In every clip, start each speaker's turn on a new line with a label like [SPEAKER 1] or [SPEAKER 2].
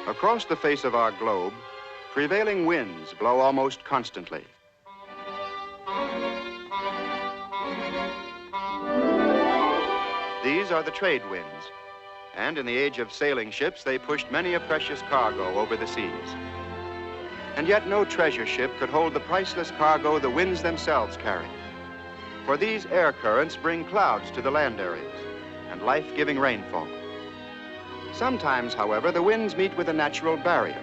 [SPEAKER 1] Across the face of our globe, prevailing winds blow almost constantly. These are the trade winds, and in the age of sailing ships, they pushed many a precious cargo over the seas. And yet no treasure ship could hold the priceless cargo the winds themselves carry. For these air currents bring clouds to the land areas and life-giving rainfall. Sometimes, however, the winds meet with a natural barrier.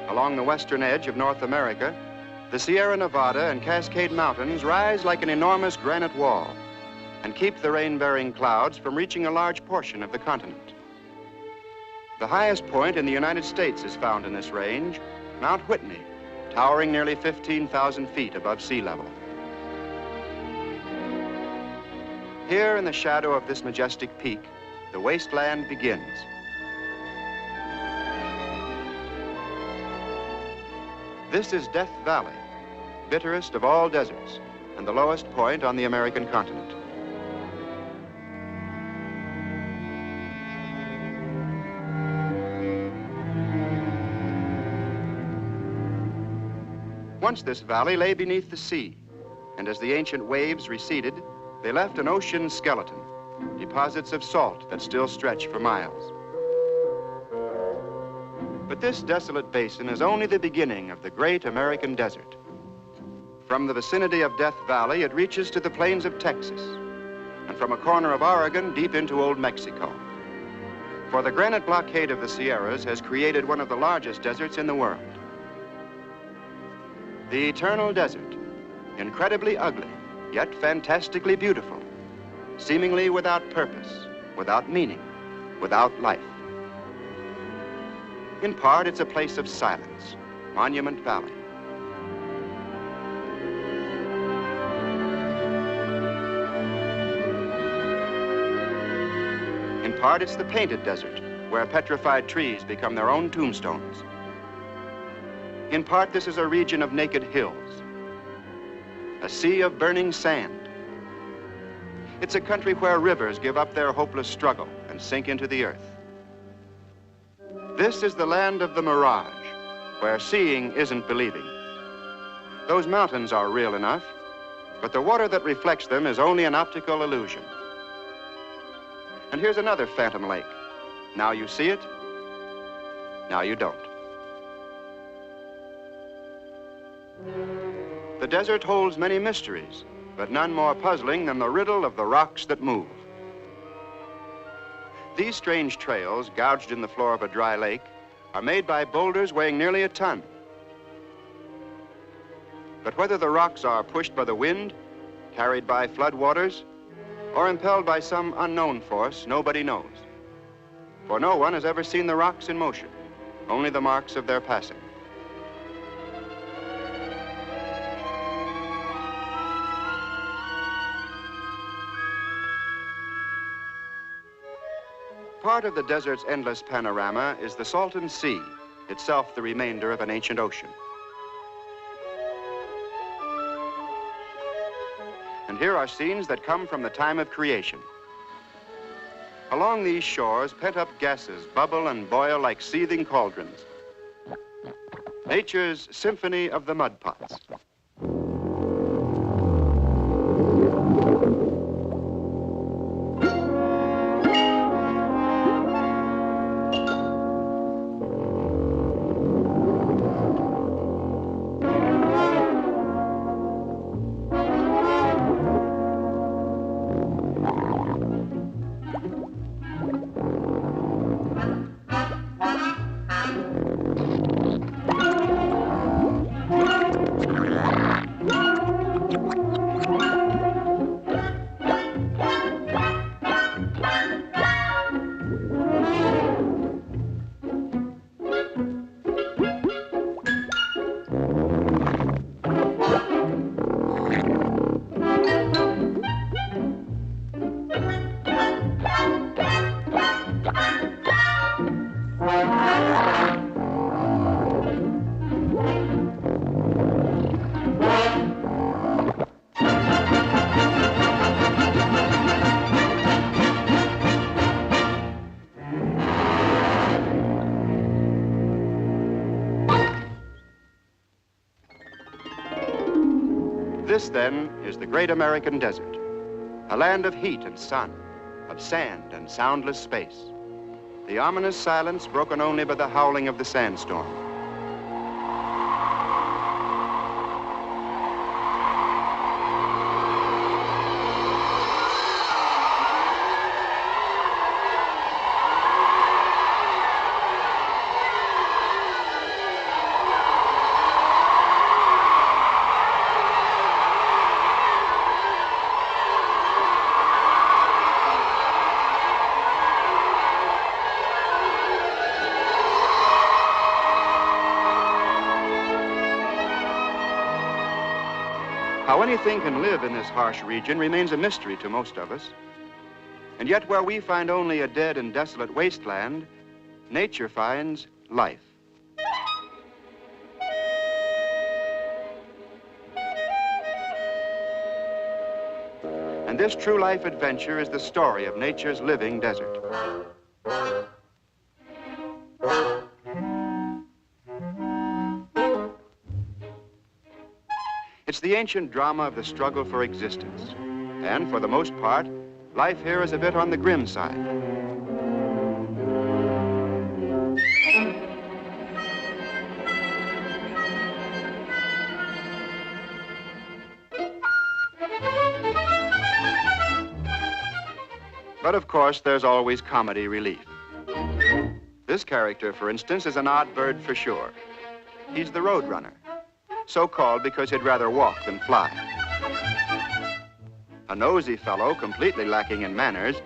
[SPEAKER 1] Along the western edge of North America, the Sierra Nevada and Cascade Mountains rise like an enormous granite wall and keep the rain-bearing clouds from reaching a large portion of the continent. The highest point in the United States is found in this range, Mount Whitney, towering nearly 15,000 feet above sea level. Here in the shadow of this majestic peak, the wasteland begins. This is Death Valley, bitterest of all deserts, and the lowest point on the American continent. Once this valley lay beneath the sea, and as the ancient waves receded, they left an ocean skeleton, deposits of salt that still stretch for miles. But this desolate basin is only the beginning of the great American desert. From the vicinity of Death Valley, it reaches to the plains of Texas, and from a corner of Oregon deep into Old Mexico. For the granite blockade of the Sierras has created one of the largest deserts in the world. The eternal desert, incredibly ugly, yet fantastically beautiful, seemingly without purpose, without meaning, without life. In part, it's a place of silence, Monument Valley. In part, it's the painted desert, where petrified trees become their own tombstones. In part, this is a region of naked hills, a sea of burning sand. It's a country where rivers give up their hopeless struggle and sink into the earth. This is the land of the mirage, where seeing isn't believing. Those mountains are real enough, but the water that reflects them is only an optical illusion. And here's another phantom lake. Now you see it, now you don't. The desert holds many mysteries, but none more puzzling than the riddle of the rocks that move. These strange trails, gouged in the floor of a dry lake, are made by boulders weighing nearly a ton. But whether the rocks are pushed by the wind, carried by floodwaters, or impelled by some unknown force, nobody knows. For no one has ever seen the rocks in motion, only the marks of their passing. Part of the desert's endless panorama is the Salton Sea, itself the remainder of an ancient ocean. And here are scenes that come from the time of creation. Along these shores, pent-up gases bubble and boil like seething cauldrons. Nature's symphony of the mud pots. This, then, is the great American desert, a land of heat and sun, of sand and soundless space. The ominous silence broken only by the howling of the sandstorm. How anything can live in this harsh region remains a mystery to most of us. And yet where we find only a dead and desolate wasteland, nature finds life. And this true life adventure is the story of nature's living desert. It's the ancient drama of the struggle for existence. And for the most part, life here is a bit on the grim side. But of course, there's always comedy relief. This character, for instance, is an odd bird for sure. He's the roadrunner. So called because he'd rather walk than fly. A nosy fellow, completely lacking in manners,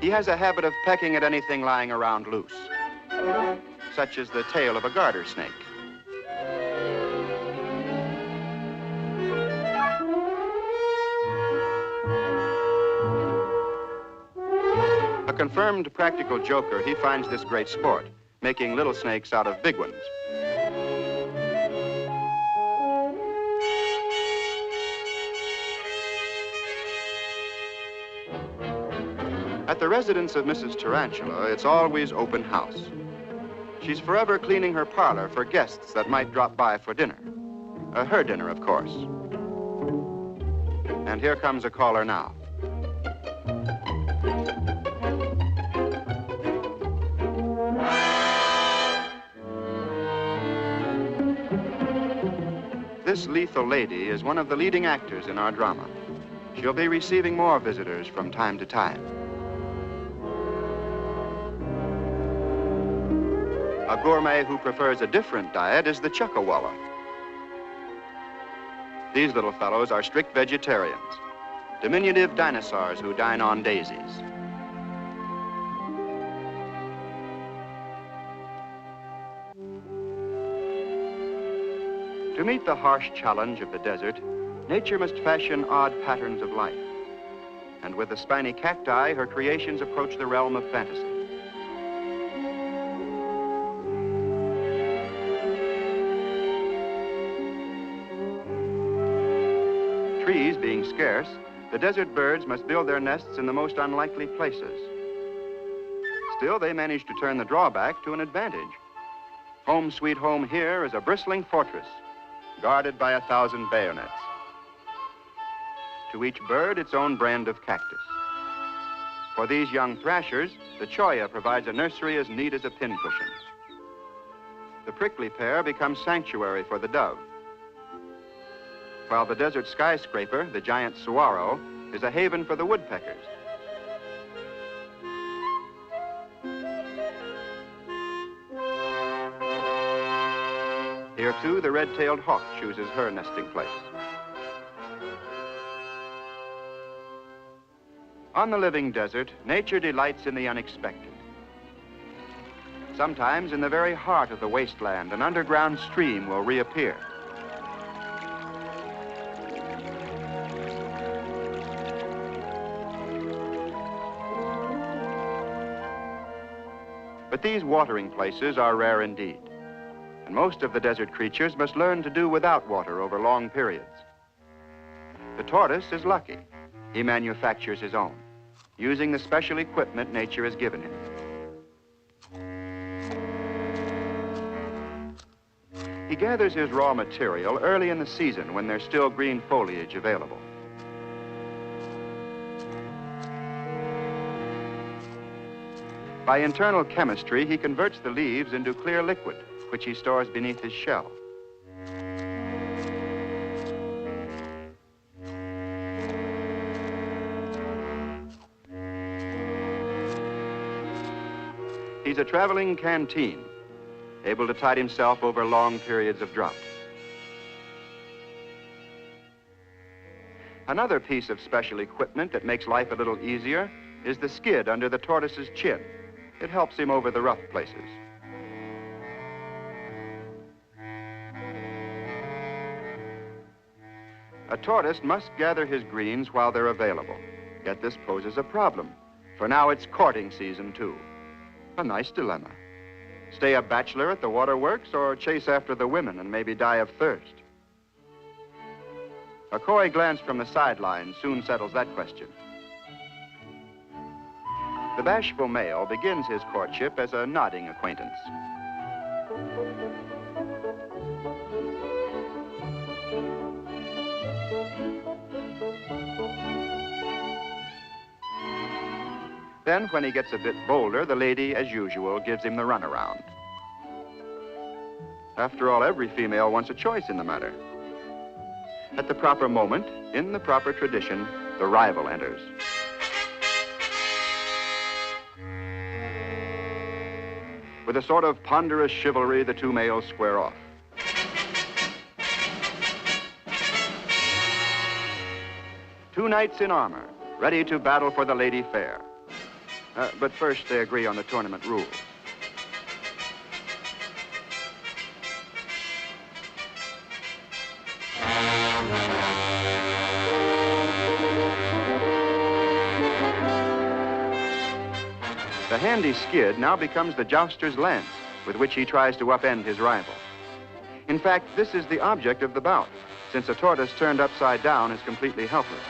[SPEAKER 1] he has a habit of pecking at anything lying around loose, such as the tail of a garter snake. A confirmed practical joker, he finds this great sport, making little snakes out of big ones. At the residence of Mrs. Tarantula, it's always open house. She's forever cleaning her parlor for guests that might drop by for dinner. Her dinner, of course. And here comes a caller now. This lethal lady is one of the leading actors in our drama. She'll be receiving more visitors from time to time. A gourmet who prefers a different diet is the Chuckawalla. These little fellows are strict vegetarians, diminutive dinosaurs who dine on daisies. To meet the harsh challenge of the desert, nature must fashion odd patterns of life. And with the spiny cacti, her creations approach the realm of fantasy. Trees being scarce, the desert birds must build their nests in the most unlikely places. Still, they manage to turn the drawback to an advantage. Home sweet home here is a bristling fortress, guarded by 1,000 bayonets. To each bird, its own brand of cactus. For these young thrashers, the cholla provides a nursery as neat as a pincushion. The prickly pear becomes sanctuary for the dove, while the desert skyscraper, the giant saguaro, is a haven for the woodpeckers. Here, too, the red-tailed hawk chooses her nesting place. On the living desert, nature delights in the unexpected. Sometimes, in the very heart of the wasteland, an underground stream will reappear. But these watering places are rare indeed, and most of the desert creatures must learn to do without water over long periods. The tortoise is lucky. He manufactures his own, using the special equipment nature has given him. He gathers his raw material early in the season when there's still green foliage available. By internal chemistry, he converts the leaves into clear liquid, which he stores beneath his shell. He's a traveling canteen, able to tide himself over long periods of drought. Another piece of special equipment that makes life a little easier is the skid under the tortoise's chin. It helps him over the rough places. A tortoise must gather his greens while they're available. Yet this poses a problem, for now it's courting season too. A nice dilemma. Stay a bachelor at the waterworks or chase after the women and maybe die of thirst? A coy glance from the sidelines soon settles that question. The bashful male begins his courtship as a nodding acquaintance. Then, when he gets a bit bolder, the lady, as usual, gives him the runaround. After all, every female wants a choice in the matter. At the proper moment, in the proper tradition, the rival enters. With a sort of ponderous chivalry, the two males square off. Two knights in armor, ready to battle for the lady fair. But first, they agree on the tournament rules. The handy skid now becomes the jouster's lance, with which he tries to upend his rival. In fact, this is the object of the bout, since a tortoise turned upside down is completely helpless.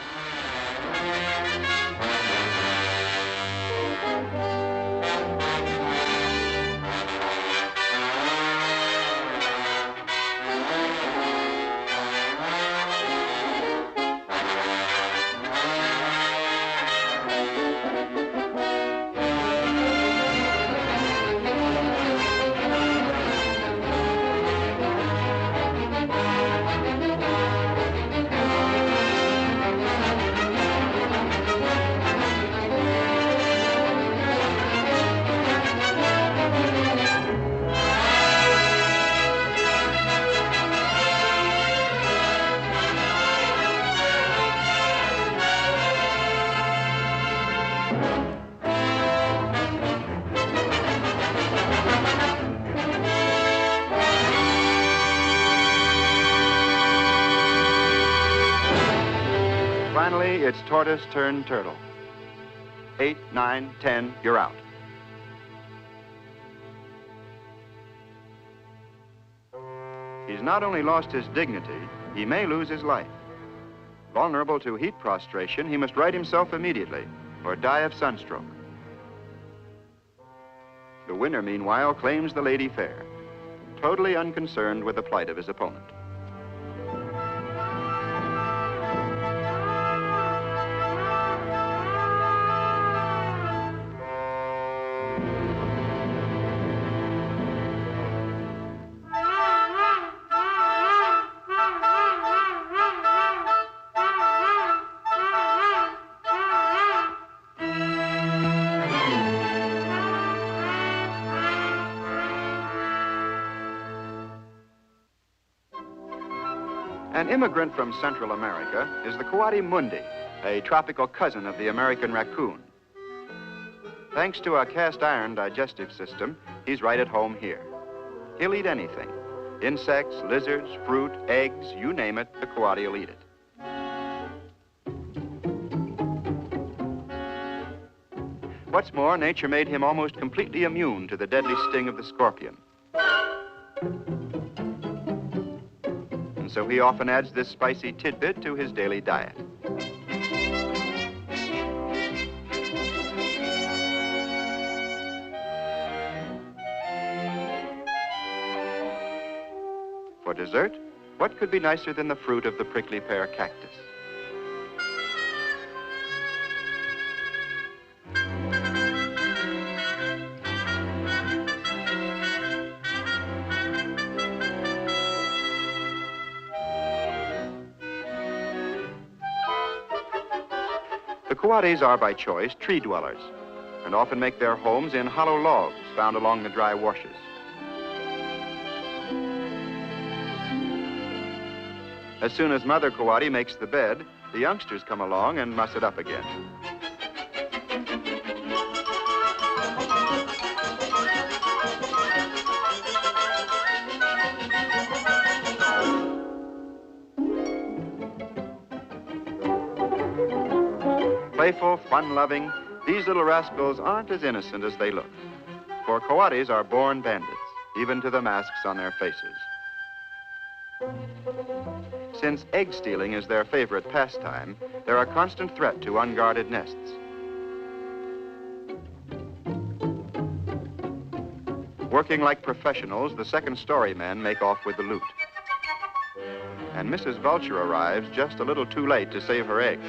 [SPEAKER 1] Finally, it's tortoise turned turtle. 8, 9, 10, you're out. He's not only lost his dignity, he may lose his life. Vulnerable to heat prostration, he must right himself immediately or die of sunstroke. The winner, meanwhile, claims the lady fair, totally unconcerned with the plight of his opponent. An immigrant from Central America is the coati mundi, a tropical cousin of the American raccoon. Thanks to a cast-iron digestive system, he's right at home here. He'll eat anything. Insects, lizards, fruit, eggs, you name it, the coati will eat it. What's more, nature made him almost completely immune to the deadly sting of the scorpion. And so he often adds this spicy tidbit to his daily diet. dessert, what could be nicer than the fruit of the prickly pear cactus? The coatis are by choice tree dwellers and often make their homes in hollow logs found along the dry washes. As soon as Mother Coati makes the bed, the youngsters come along and muss it up again. Playful, fun-loving, these little rascals aren't as innocent as they look. For coatis are born bandits, even to the masks on their faces. Since egg stealing is their favorite pastime, they're a constant threat to unguarded nests. Working like professionals, the second-story men make off with the loot. And Mrs. Vulture arrives just a little too late to save her eggs.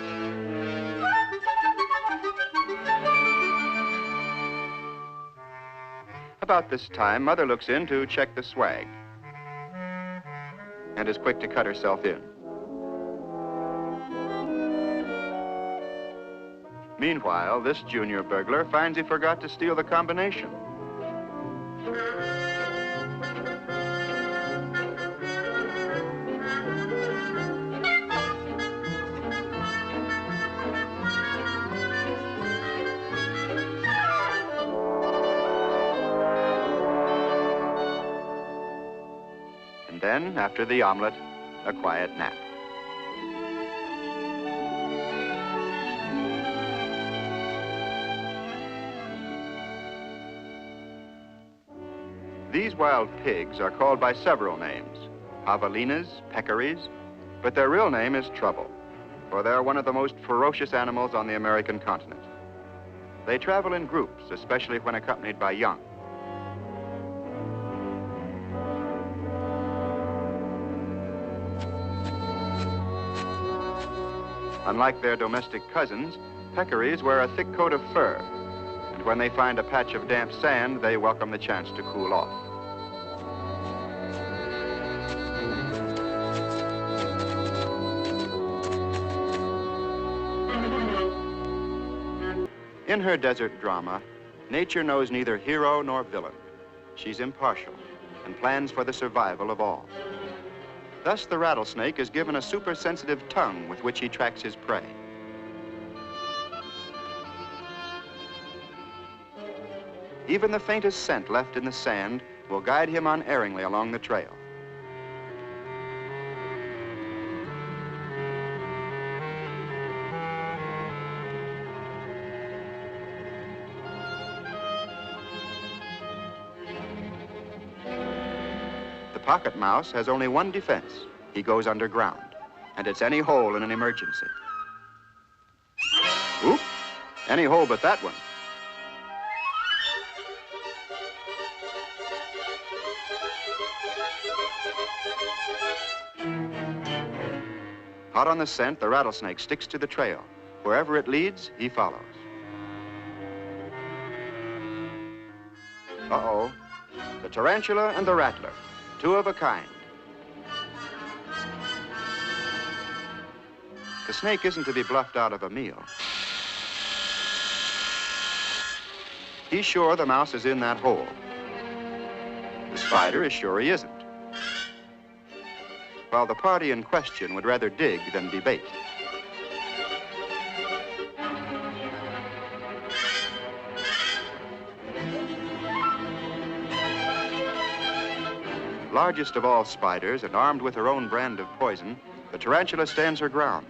[SPEAKER 1] About this time, Mother looks in to check the swag and is quick to cut herself in. Meanwhile, this junior burglar finds he forgot to steal the combination. And then, after the omelet, a quiet nap. These wild pigs are called by several names: javelinas, peccaries, but their real name is trouble, for they're one of the most ferocious animals on the American continent. They travel in groups, especially when accompanied by young. Unlike their domestic cousins, peccaries wear a thick coat of fur, and when they find a patch of damp sand, they welcome the chance to cool off. In her desert drama, nature knows neither hero nor villain. She's impartial and plans for the survival of all. Thus, the rattlesnake is given a super-sensitive tongue with which he tracks his prey. Even the faintest scent left in the sand will guide him unerringly along the trail. The pocket mouse has only one defense. He goes underground, and it's any hole in an emergency. Oop, any hole but that one. Hot on the scent, the rattlesnake sticks to the trail. Wherever it leads, he follows. Uh-oh, the tarantula and the rattler. Two of a kind. The snake isn't to be bluffed out of a meal. He's sure the mouse is in that hole. The spider is sure he isn't. While the party in question would rather dig than debate. Largest of all spiders and armed with her own brand of poison, the tarantula stands her ground.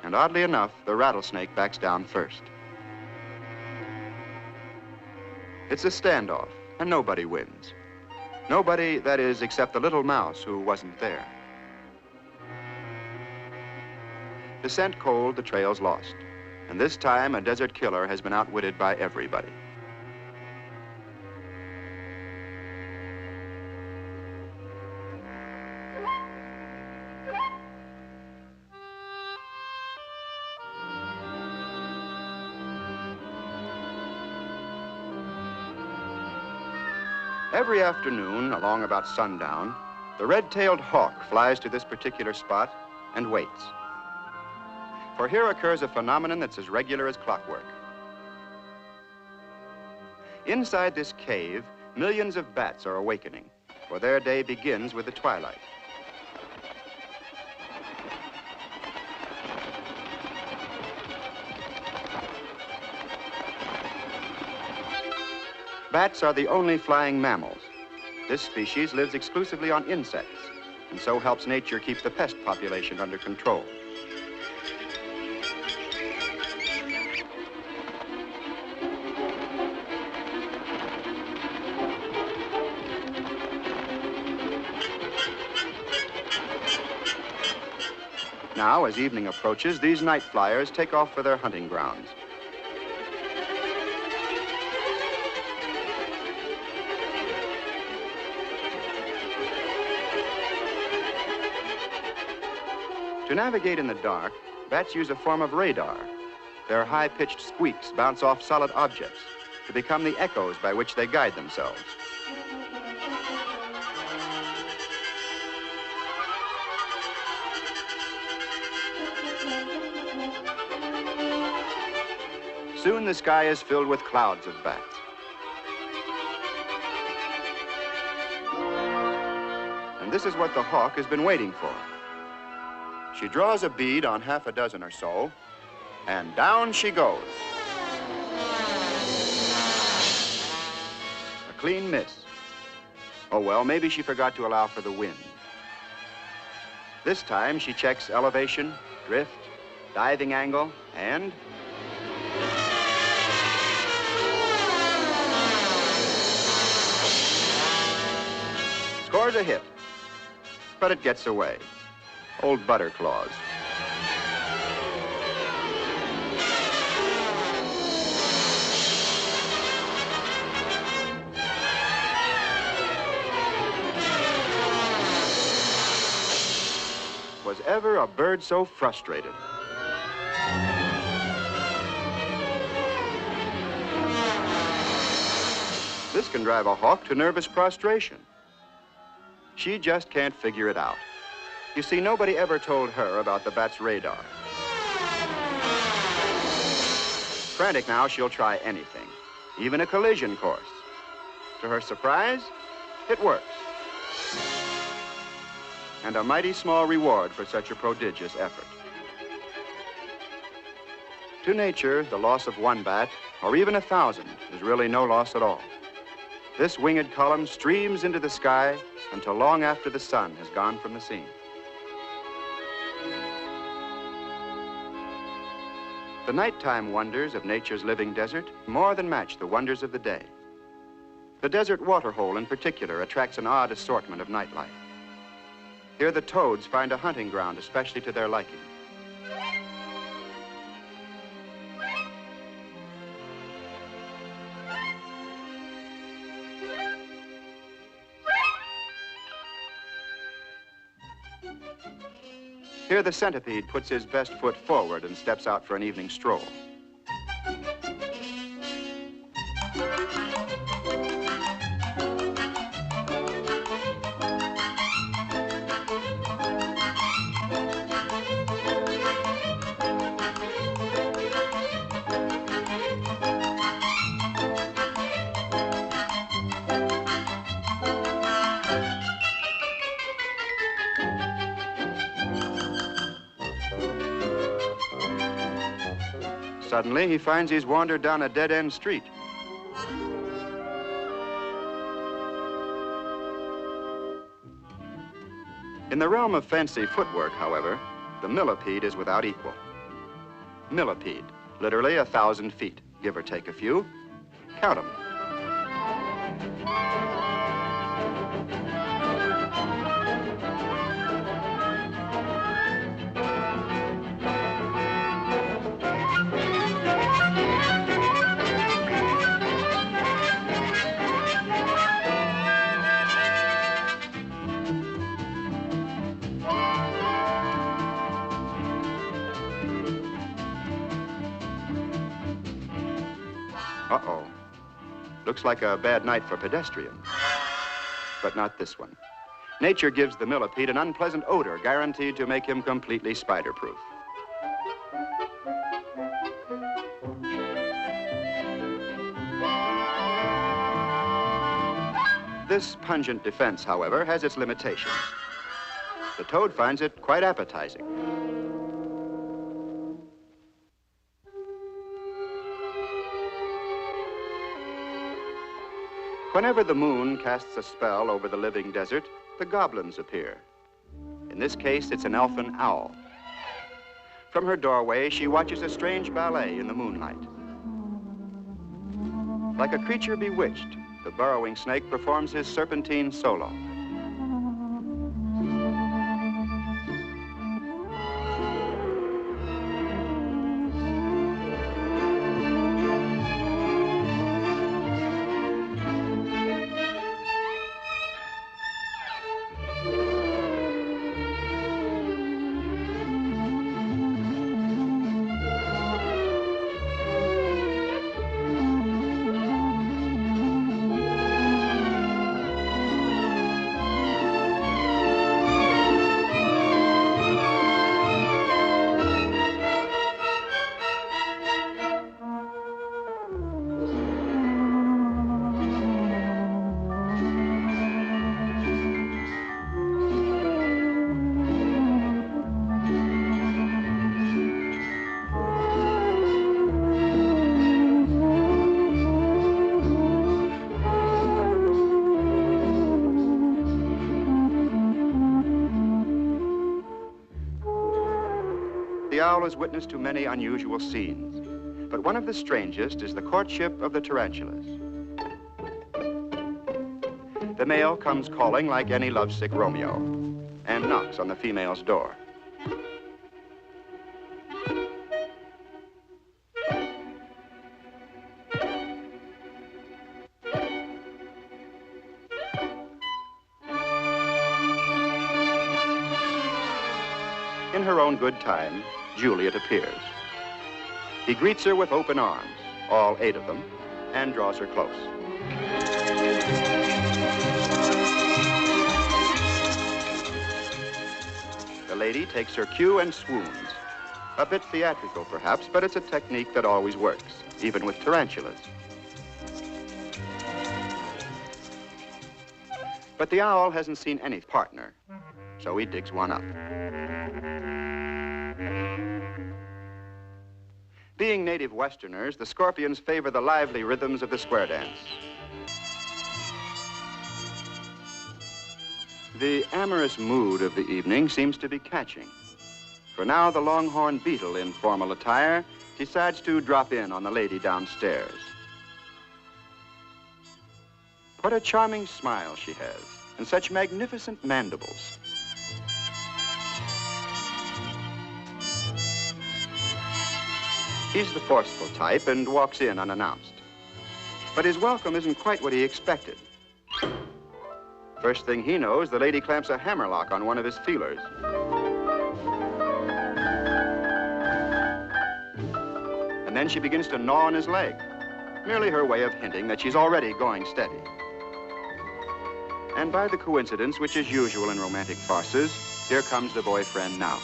[SPEAKER 1] And oddly enough, the rattlesnake backs down first. It's a standoff, and nobody wins. Nobody, that is, except the little mouse who wasn't there. The scent cold, the trail's lost. And this time, a desert killer has been outwitted by everybody. Every afternoon, along about sundown, the red-tailed hawk flies to this particular spot and waits. For here occurs a phenomenon that's as regular as clockwork. Inside this cave, millions of bats are awakening, for their day begins with the twilight. Bats are the only flying mammals. This species lives exclusively on insects, and so helps nature keep the pest population under control. Now, as evening approaches, these night flyers take off for their hunting grounds. To navigate in the dark, bats use a form of radar. Their high-pitched squeaks bounce off solid objects to become the echoes by which they guide themselves. Soon the sky is filled with clouds of bats. And this is what the hawk has been waiting for. She draws a bead on half a dozen or so, and down she goes. A clean miss. Oh, well, maybe she forgot to allow for the wind. This time she checks elevation, drift, diving angle, and scores a hit, but it gets away. Old Butterclaws. Was ever a bird so frustrated? This can drive a hawk to nervous prostration. She just can't figure it out. You see, nobody ever told her about the bat's radar. Frantic now, she'll try anything, even a collision course. To her surprise, it works. And a mighty small reward for such a prodigious effort. To nature, the loss of one bat, or even 1,000, is really no loss at all. This winged column streams into the sky until long after the sun has gone from the scene. The nighttime wonders of nature's living desert more than match the wonders of the day. The desert waterhole in particular attracts an odd assortment of nightlife. Here the toads find a hunting ground especially to their liking. Here the centipede puts his best foot forward and steps out for an evening stroll. Suddenly, he finds he's wandered down a dead-end street. In the realm of fancy footwork, however, the millipede is without equal. Millipede, literally 1,000 feet, give or take a few. Count 'em. Uh-oh. Looks like a bad night for pedestrians. but not this one. Nature gives the millipede an unpleasant odor guaranteed to make him completely spider-proof. This pungent defense, however, has its limitations. The toad finds it quite appetizing. Whenever the moon casts a spell over the living desert, the goblins appear. In this case, it's an elfin owl. From her doorway, she watches a strange ballet in the moonlight. Like a creature bewitched, the burrowing snake performs his serpentine solo. The owl is witness to many unusual scenes, but one of the strangest is the courtship of the tarantulas. The male comes calling like any lovesick Romeo and knocks on the female's door. In her own good time, Juliet appears. He greets her with open arms, all 8 of them, and draws her close. The lady takes her cue and swoons. A bit theatrical, perhaps, but it's a technique that always works, even with tarantulas. But the owl hasn't seen any partner, so he digs one up. Being native Westerners, the scorpions favor the lively rhythms of the square dance. The amorous mood of the evening seems to be catching. For now, the longhorn beetle in formal attire decides to drop in on the lady downstairs. What a charming smile she has, and such magnificent mandibles. He's the forceful type and walks in unannounced. But his welcome isn't quite what he expected. First thing he knows, the lady clamps a hammerlock on one of his feelers. And then she begins to gnaw on his leg, merely her way of hinting that she's already going steady. And by the coincidence which is usual in romantic farces, here comes the boyfriend now.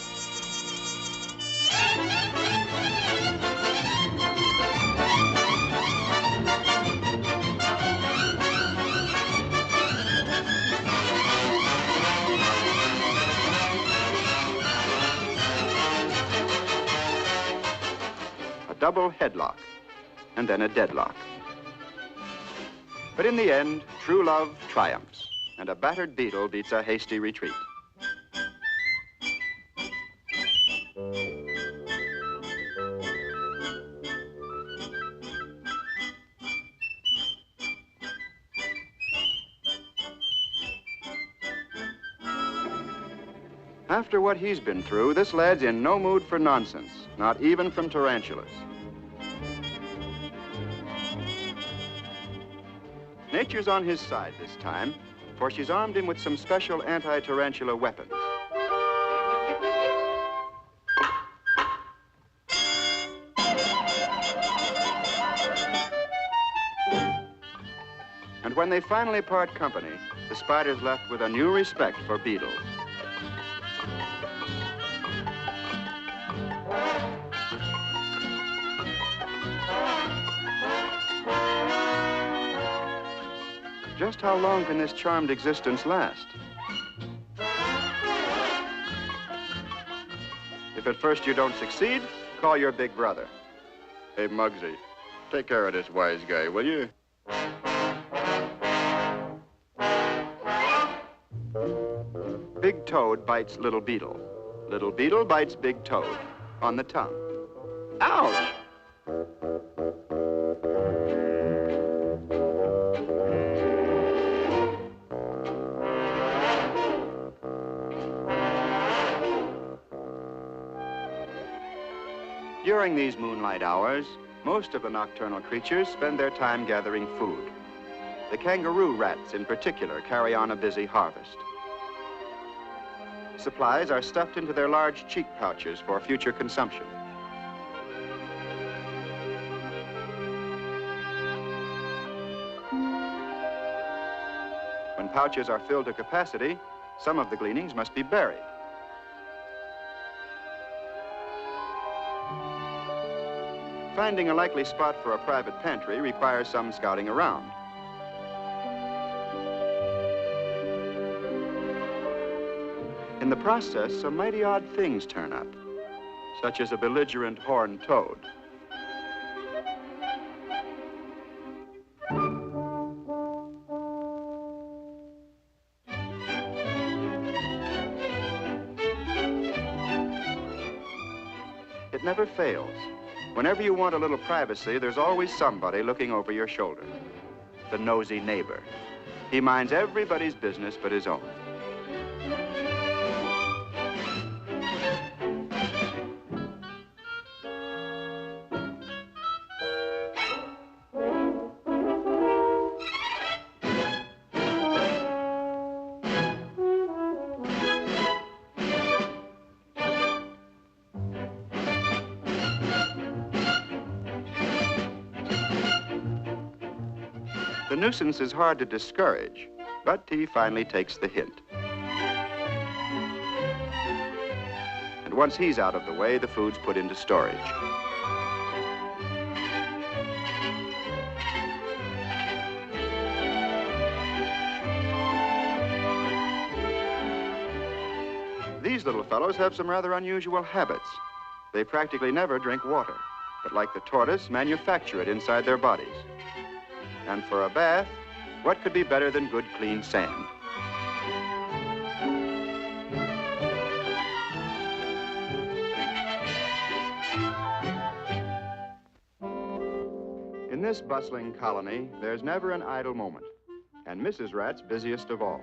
[SPEAKER 1] Double headlock, and then a deadlock. But in the end, true love triumphs, and a battered beetle beats a hasty retreat. After what he's been through, this lad's in no mood for nonsense, not even from tarantulas. Nature's on his side this time, for she's armed him with some special anti-tarantula weapons. And when when they finally part company, the spider's left with a new respect for beetles. Just how long can this charmed existence last? If at first you don't succeed, call your big brother. Hey, Muggsy, take care of this wise guy, will you? Big toad bites little beetle. Little beetle bites big toad on the tongue. Ouch! During these moonlight hours, most of the nocturnal creatures spend their time gathering food. The kangaroo rats, in particular, carry on a busy harvest. Supplies are stuffed into their large cheek pouches for future consumption. When pouches are filled to capacity, some of the gleanings must be buried. Finding a likely spot for a private pantry requires some scouting around. In the process, some mighty odd things turn up, such as a belligerent horned toad. It never fails. Whenever you want a little privacy, there's always somebody looking over your shoulder. The nosy neighbor. He minds everybody's business but his own. The nuisance is hard to discourage, but he finally takes the hint. And once he's out of the way, the food's put into storage. These little fellows have some rather unusual habits. They practically never drink water, but like the tortoise, manufacture it inside their bodies. And for a bath, what could be better than good, clean sand? In this bustling colony, there's never an idle moment, and Mrs. Rat's busiest of all,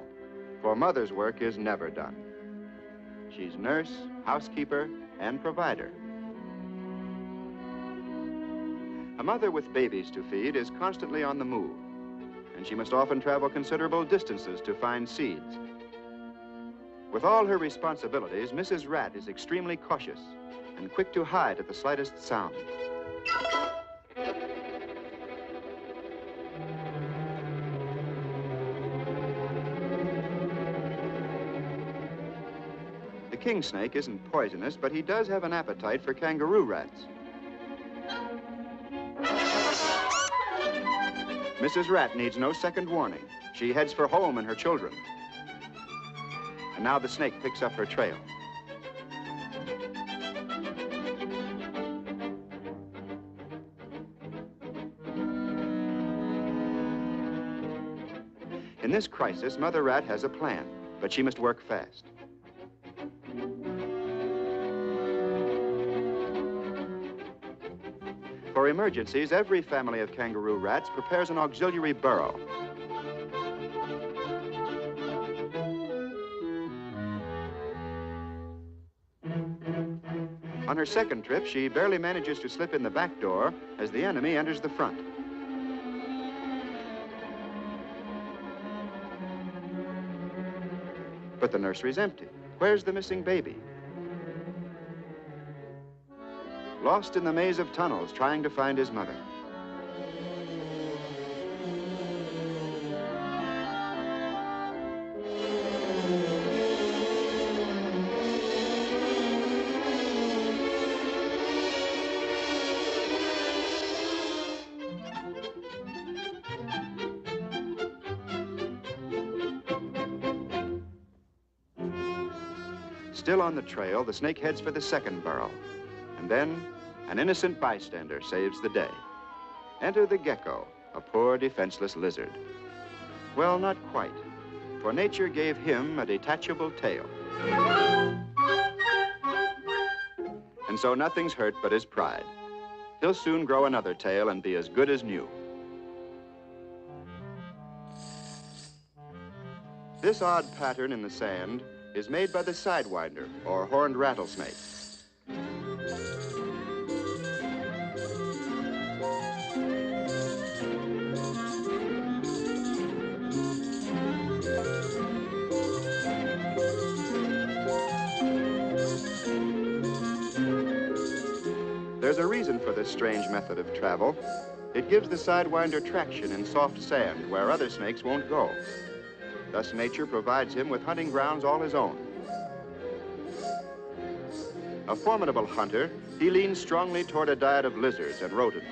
[SPEAKER 1] for Mother's work is never done. She's nurse, housekeeper, and provider. A mother with babies to feed is constantly on the move, and she must often travel considerable distances to find seeds. With all her responsibilities, Mrs. Rat is extremely cautious and quick to hide at the slightest sound. The king snake isn't poisonous, but he does have an appetite for kangaroo rats. Mrs. Rat needs no second warning. She heads for home and her children. And now the snake picks up her trail. In this crisis, Mother Rat has a plan, but she must work fast. For emergencies, every family of kangaroo rats prepares an auxiliary burrow. On her second trip, she barely manages to slip in the back door as the enemy enters the front. But the nursery's empty. Where's the missing baby? Lost in the maze of tunnels, trying to find his mother. Still on the trail, the snake heads for the second burrow. And then, an innocent bystander saves the day. Enter the gecko, a poor defenseless lizard. Well, not quite, for nature gave him a detachable tail. And so nothing's hurt but his pride. He'll soon grow another tail and be as good as new. This odd pattern in the sand is made by the sidewinder, or horned rattlesnake. There's a reason for this strange method of travel. It gives the sidewinder traction in soft sand where other snakes won't go. Thus, nature provides him with hunting grounds all his own. A formidable hunter, he leans strongly toward a diet of lizards and rodents.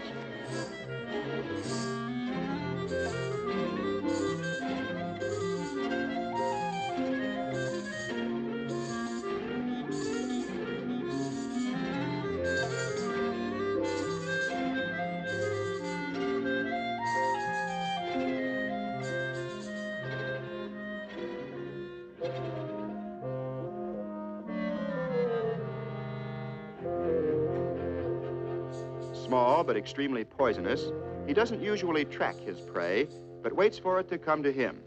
[SPEAKER 1] Small but extremely poisonous, he doesn't usually track his prey, but waits for it to come to him.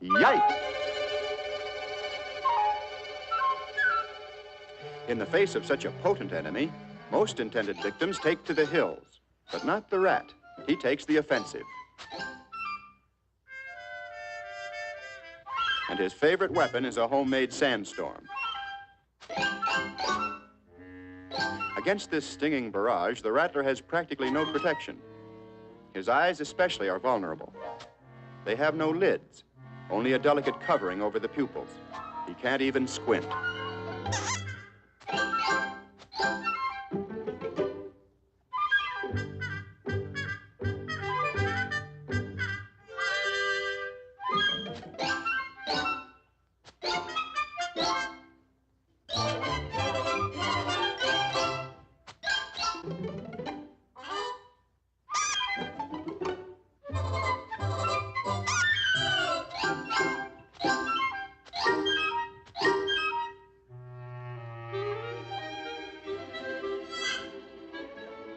[SPEAKER 1] Yikes! In the face of such a potent enemy, most intended victims take to the hills, but not the rat. He takes the offensive. And his favorite weapon is a homemade sandstorm. Against this stinging barrage, the rattler has practically no protection. His eyes especially are vulnerable. They have no lids, only a delicate covering over the pupils. He can't even squint.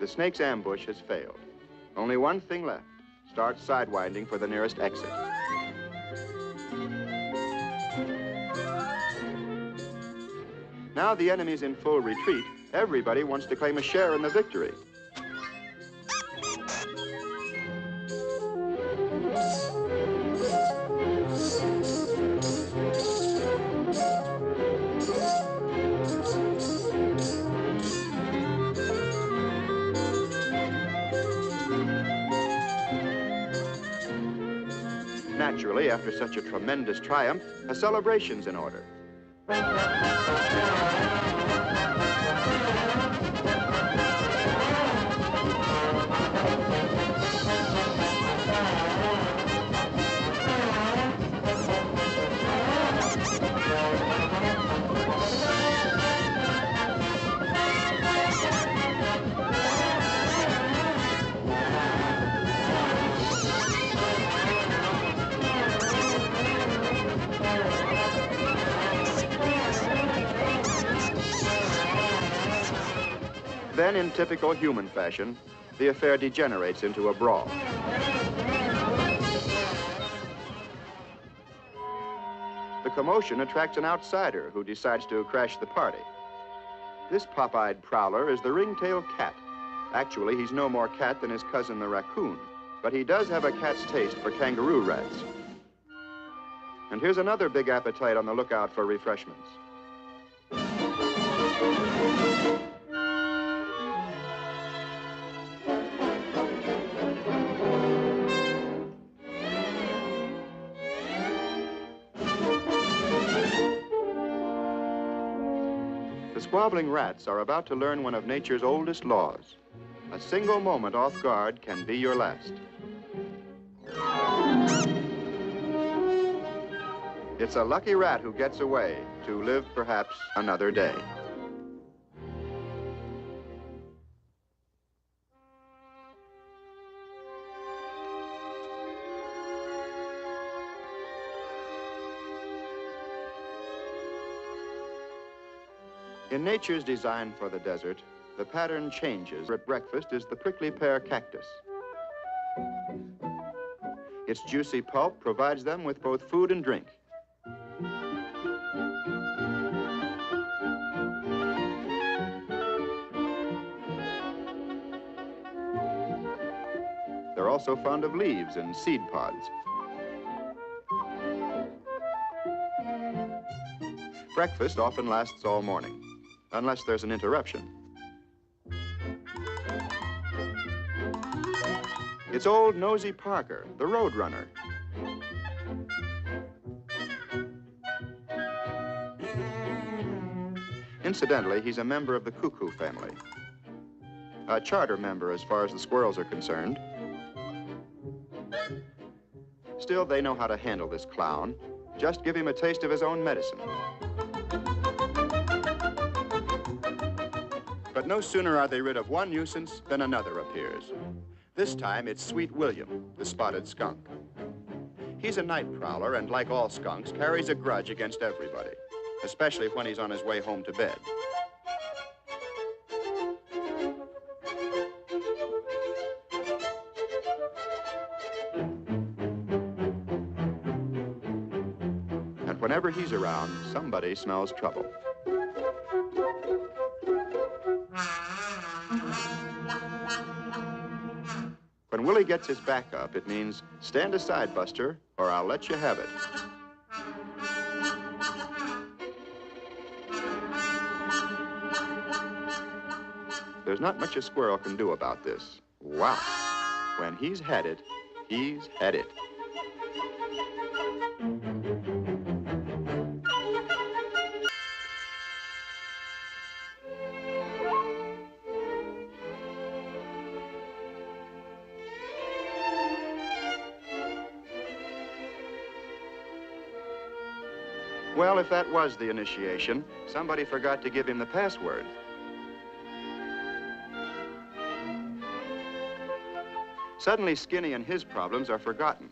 [SPEAKER 1] The snake's ambush has failed. Only one thing left. Start sidewinding for the nearest exit. Now the enemy's in full retreat, everybody wants to claim a share in the victory. Naturally, after such a tremendous triumph, a celebration's in order. Then, in typical human fashion, the affair degenerates into a brawl. The commotion attracts an outsider who decides to crash the party. This pop-eyed prowler is the ring-tailed cat. Actually, he's no more cat than his cousin the raccoon, but he does have a cat's taste for kangaroo rats. And here's another big appetite on the lookout for refreshments. The squabbling rats are about to learn one of nature's oldest laws. A single moment off guard can be your last. It's a lucky rat who gets away to live perhaps another day. In nature's design for the desert, the pattern changes. At breakfast is the prickly pear cactus. Its juicy pulp provides them with both food and drink. They're also fond of leaves and seed pods. Breakfast often lasts all morning, unless there's an interruption. It's old Nosy Parker, the road runner. Incidentally, he's a member of the cuckoo family. A charter member as far as the squirrels are concerned. Still, they know how to handle this clown. Just give him a taste of his own medicine. But no sooner are they rid of one nuisance than another appears. This time, it's Sweet William, the spotted skunk. He's a night prowler and, like all skunks, carries a grudge against everybody, especially when he's on his way home to bed. And whenever he's around, somebody smells trouble. When Willie gets his back up, it means, stand aside, Buster, or I'll let you have it. There's not much a squirrel can do about this. Wow. When he's had it, he's had it. Well, if that was the initiation, somebody forgot to give him the password. Suddenly, Skinny and his problems are forgotten.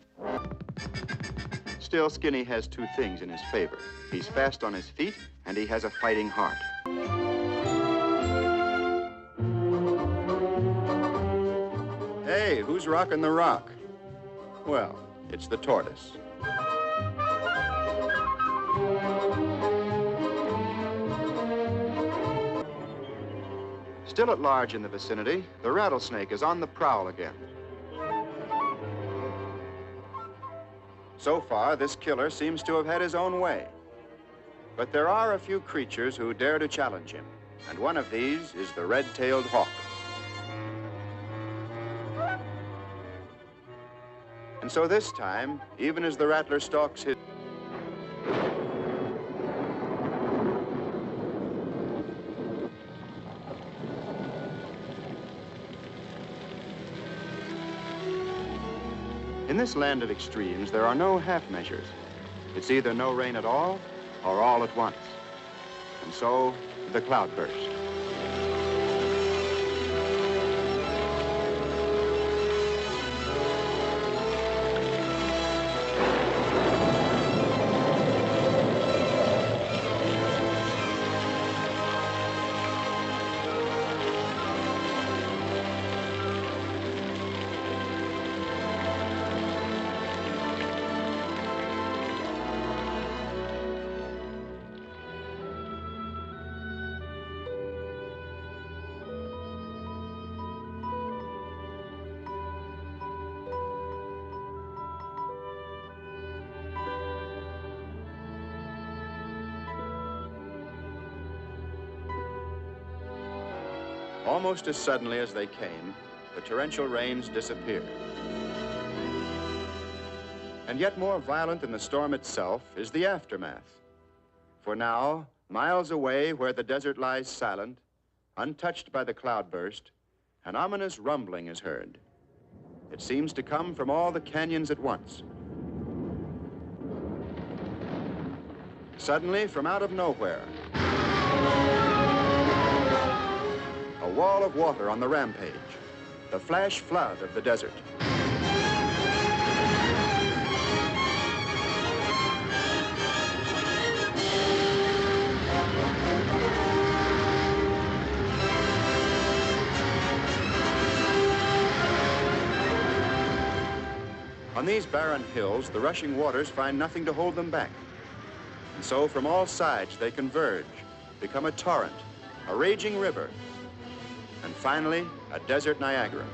[SPEAKER 1] Still, Skinny has two things in his favor. He's fast on his feet, and he has a fighting heart. Hey, who's rocking the rock? Well, it's the tortoise. Still at large in the vicinity, the rattlesnake is on the prowl again. So far, this killer seems to have had his own way. But there are a few creatures who dare to challenge him, and one of these is the red-tailed hawk. And so this time, even as the rattler stalks his... In this land of extremes, there are no half measures. It's either no rain at all or all at once. And so, the cloudburst. Almost as suddenly as they came, the torrential rains disappear. And yet more violent than the storm itself is the aftermath. For now, Miles away, where the desert lies silent, untouched by the cloudburst, an ominous rumbling is heard. It seems to come from all the canyons at once. Suddenly, from out of nowhere, a wall of water on the rampage, the flash flood of the desert. On these barren hills, the rushing waters find nothing to hold them back. And so from all sides they converge, become a torrent, a raging river, and finally, a desert Niagara.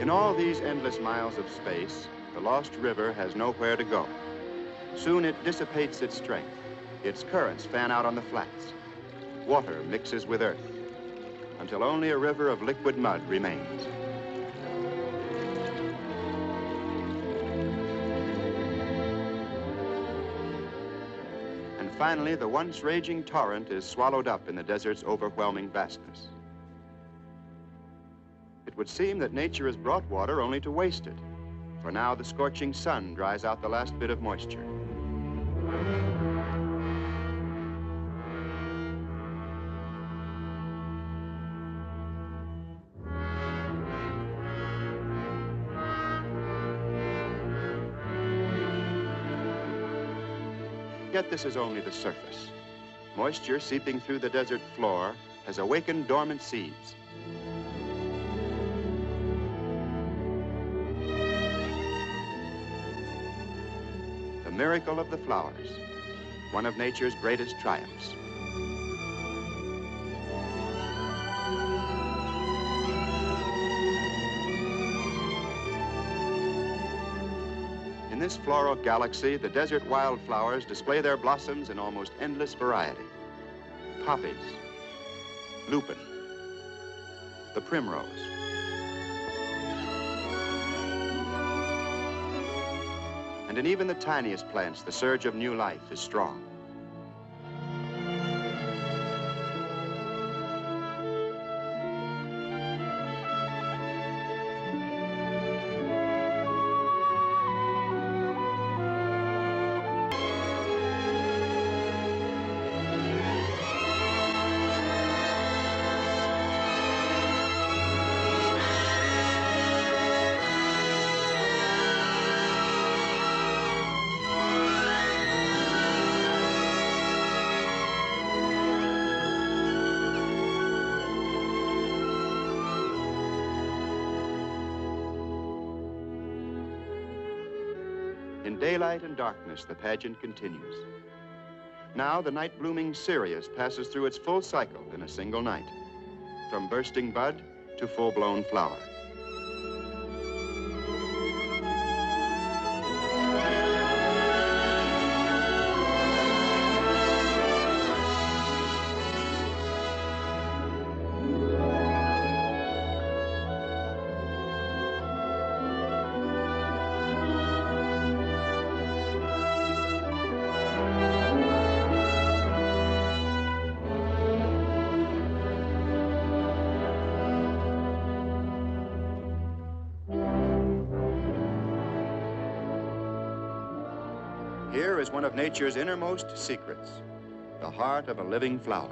[SPEAKER 1] In all these endless miles of space, the lost river has nowhere to go. Soon it dissipates its strength. Its currents fan out on the flats. Water mixes with earth, until only a river of liquid mud remains. And finally, the once raging torrent is swallowed up in the desert's overwhelming vastness. It would seem that nature has brought water only to waste it, for now the scorching sun dries out the last bit of moisture. Yet this is only the surface. Moisture seeping through the desert floor has awakened dormant seeds. The miracle of the flowers, one of nature's greatest triumphs. In this floral galaxy, the desert wildflowers display their blossoms in almost endless variety. Poppies, lupin, the primrose. And in even the tiniest plants, the surge of new life is strong. In daylight and darkness, the pageant continues. Now, the night-blooming cereus passes through its full cycle in a single night, from bursting bud to full-blown flower. Here is one of nature's innermost secrets, the heart of a living flower.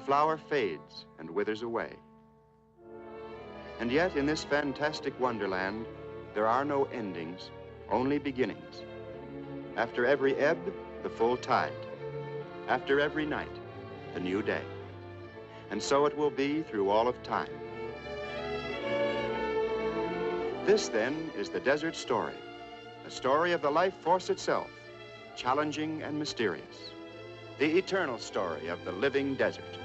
[SPEAKER 1] the flower fades and withers away. And yet, in this fantastic wonderland, there are no endings, only beginnings. After every ebb, the full tide. After every night, the new day. And so it will be through all of time. This, then, is the desert story, a story of the life force itself, challenging and mysterious. The eternal story of the living desert.